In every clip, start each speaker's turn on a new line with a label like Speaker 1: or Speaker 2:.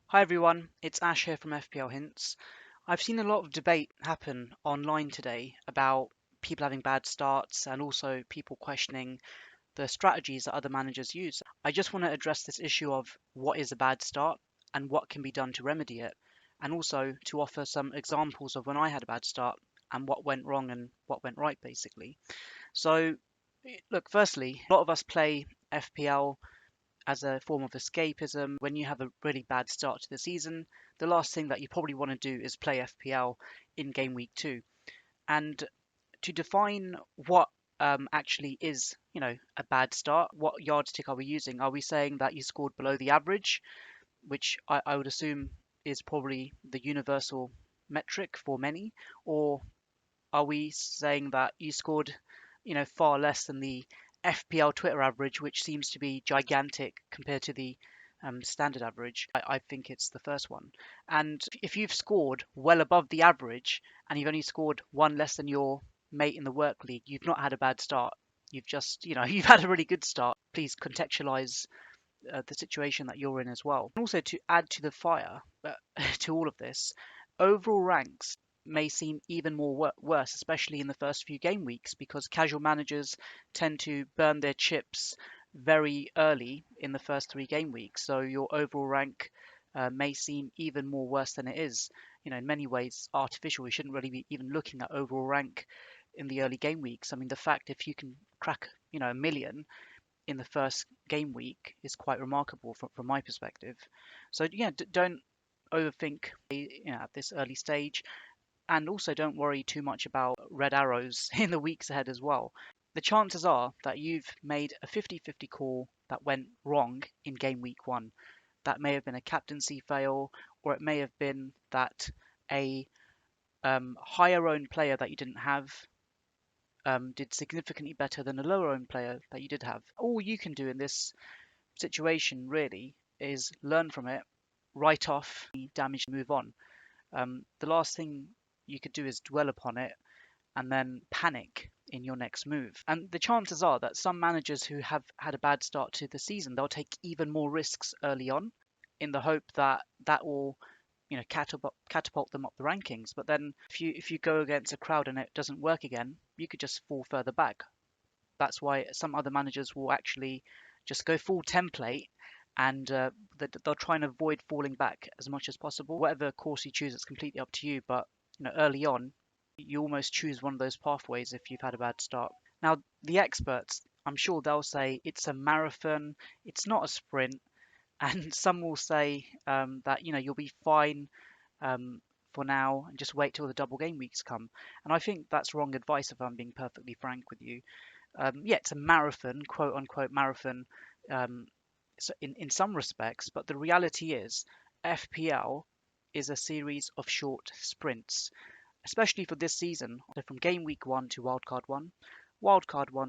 Speaker 1: Hi everyone, it's Ash here from FPL Hints. I've seen a lot of debate happen online today about people having bad starts and also people questioning the strategies that other managers use. I just want to address this issue of what is a bad start and what can be done to remedy it, and also to offer some examples of when I had a bad start and what went wrong and what went right, basically. So, look, firstly, a lot of us play FPL as a form of escapism. When you have a really bad start to the season, the last thing that you probably want to do is play FPL in game week 2. And to define what actually is, a bad start, what yardstick are we using? Are we saying that you scored below the average, which I would assume is probably the universal metric for many, or are we saying that you scored, far less than the FPL Twitter average, which seems to be gigantic compared to the standard average? I think it's the first one. And if you've scored well above the average and you've only scored one less than your mate in the work league, you've not had a bad start. You've just, you've had a really good start. Please contextualize the situation that you're in as well. And also to add to the fire, to all of this, overall ranks may seem even more worse, especially in the first few game weeks, because casual managers tend to burn their chips very early in the first 3 game weeks. So your overall rank may seem even more worse than it is. In many ways, artificial. We shouldn't really be even looking at overall rank in the early game weeks. I mean, the fact if you can crack, a million in the first game week is quite remarkable from my perspective. So yeah, don't overthink at this early stage, and also don't worry too much about red arrows in the weeks ahead as well. The chances are that you've made a 50-50 call that went wrong in game week 1. That may have been a captaincy fail, or it may have been that a higher owned player that you didn't have did significantly better than a lower owned player that you did have. All you can do in this situation really is learn from it, write off the damage, and move on. The last thing you could do is dwell upon it and then panic in your next move. And the chances are that some managers who have had a bad start to the season, they'll take even more risks early on in the hope that that will catapult them up the rankings. But then if you go against a crowd and it doesn't work again, you could just fall further back. That's why some other managers will actually just go full template, and they'll try and avoid falling back as much as possible. Whatever course you choose, it's completely up to you. But early on, you almost choose one of those pathways if you've had a bad start. Now, the experts, I'm sure they'll say it's a marathon, it's not a sprint, and some will say that you'll be fine for now and just wait till the double game weeks come. And I think that's wrong advice if I'm being perfectly frank with you. Yeah, it's a marathon, quote unquote marathon, um, in some respects, but the reality is FPL is a series of short sprints, especially for this season. So from game week 1 to wildcard 1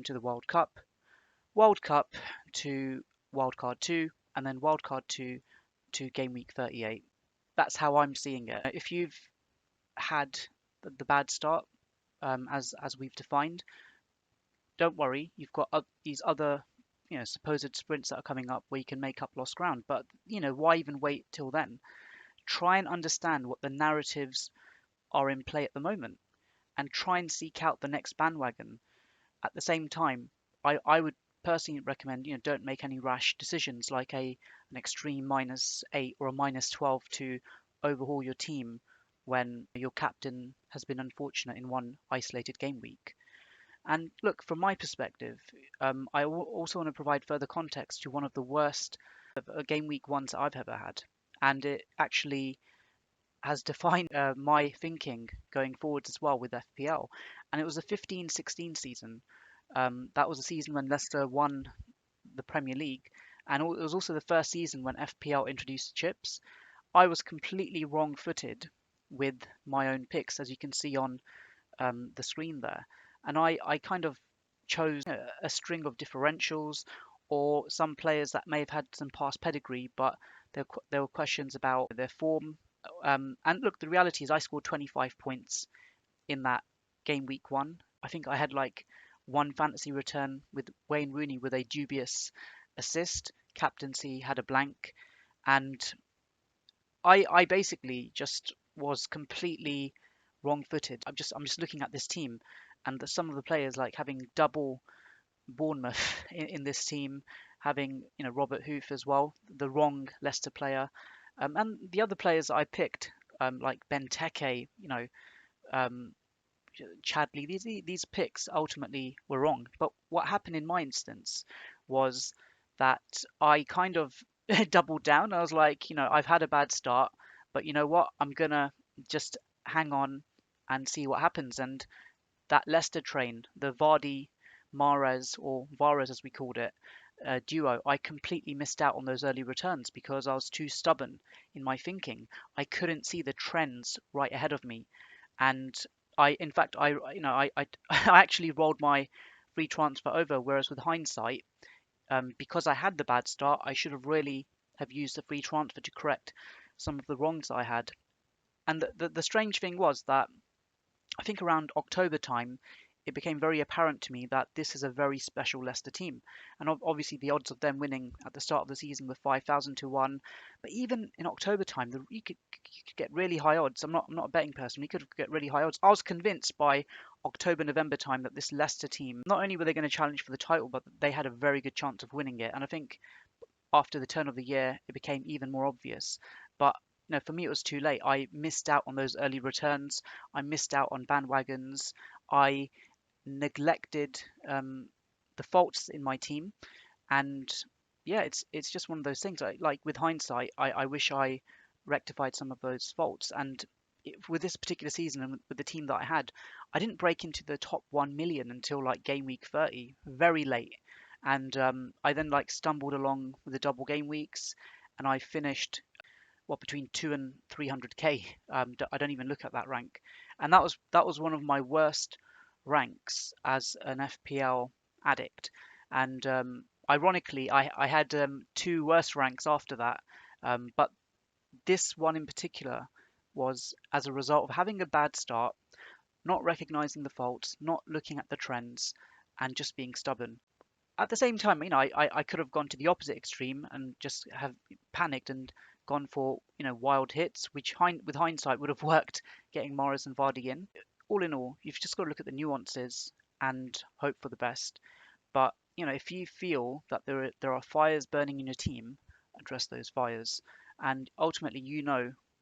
Speaker 1: to the World Cup to wildcard 2, and then wildcard 2 to game week 38. That's how I'm seeing it. If you've had the bad start, as we've defined, don't worry, you've got these other supposed sprints that are coming up where you can make up lost ground. But why even wait till then? Try and understand what the narratives are in play at the moment and try and seek out the next bandwagon. At the same time, I would personally recommend don't make any rash decisions like an extreme -8 or a -12 to overhaul your team when your captain has been unfortunate in one isolated game week. And look, from my perspective, I also want to provide further context to one of the worst game week ones I've ever had. And it actually has defined my thinking going forwards as well with FPL. And it was a 15-16 season. That was a season when Leicester won the Premier League. And it was also the first season when FPL introduced chips. I was completely wrong footed with my own picks, as you can see on the screen there. And I kind of chose a string of differentials or some players that may have had some past pedigree, but there were questions about their form. And look, the reality is I scored 25 points in that game week 1. I think I had like one fantasy return with Wayne Rooney with a dubious assist. Captaincy had a blank. And I basically just was completely wrong-footed. I'm just looking at this team, and some of the players like having double Bournemouth in this team, having Robert Hoof as well, the wrong Leicester player, and the other players I picked, like Benteke, um, Chadley. These picks ultimately were wrong. But what happened in my instance was that I kind of doubled down. I was like, I've had a bad start, but you know what? I'm gonna just hang on and see what happens. And that Leicester train, the Vardy, Mahrez, or Vares as we called it, duo, I completely missed out on those early returns because I was too stubborn in my thinking. I couldn't see the trends right ahead of me, and in fact, I actually rolled my free transfer over. Whereas with hindsight, because I had the bad start, I should have really have used the free transfer to correct some of the wrongs I had. And the strange thing was that I think around October time, it became very apparent to me that this is a very special Leicester team. And obviously, the odds of them winning at the start of the season were 5,000 to 1. But even in October time, you could get really high odds. I'm not a betting person. You could get really high odds. I was convinced by October, November time that this Leicester team, not only were they going to challenge for the title, but they had a very good chance of winning it. And I think after the turn of the year, it became even more obvious. But for me, it was too late. I missed out on those early returns. I missed out on bandwagons. I neglected the faults in my team, and yeah, it's just one of those things. Like with hindsight, I wish I rectified some of those faults. And with this particular season and with the team that I had, I didn't break into the top 1 million until like game week 30, very late. And I then like stumbled along with the double game weeks, and I finished between 2 and 300k. I don't even look at that rank, and that was one of my worst ranks as an FPL addict. And ironically, I had two worse ranks after that, but this one in particular was as a result of having a bad start, not recognizing the faults, not looking at the trends, and just being stubborn. At the same time, I could have gone to the opposite extreme and just have panicked and gone for, wild hits, which with hindsight would have worked, getting Morris and Vardy in. All in all, you've just got to look at the nuances and hope for the best. But, if you feel that there are fires burning in your team, address those fires. And ultimately,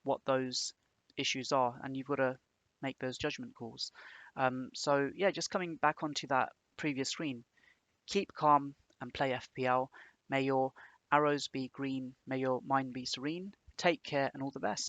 Speaker 1: what those issues are, and you've got to make those judgment calls. So yeah, just coming back onto that previous screen, keep calm and play FPL. May your arrows be green, may your mind be serene. Take care and all the best.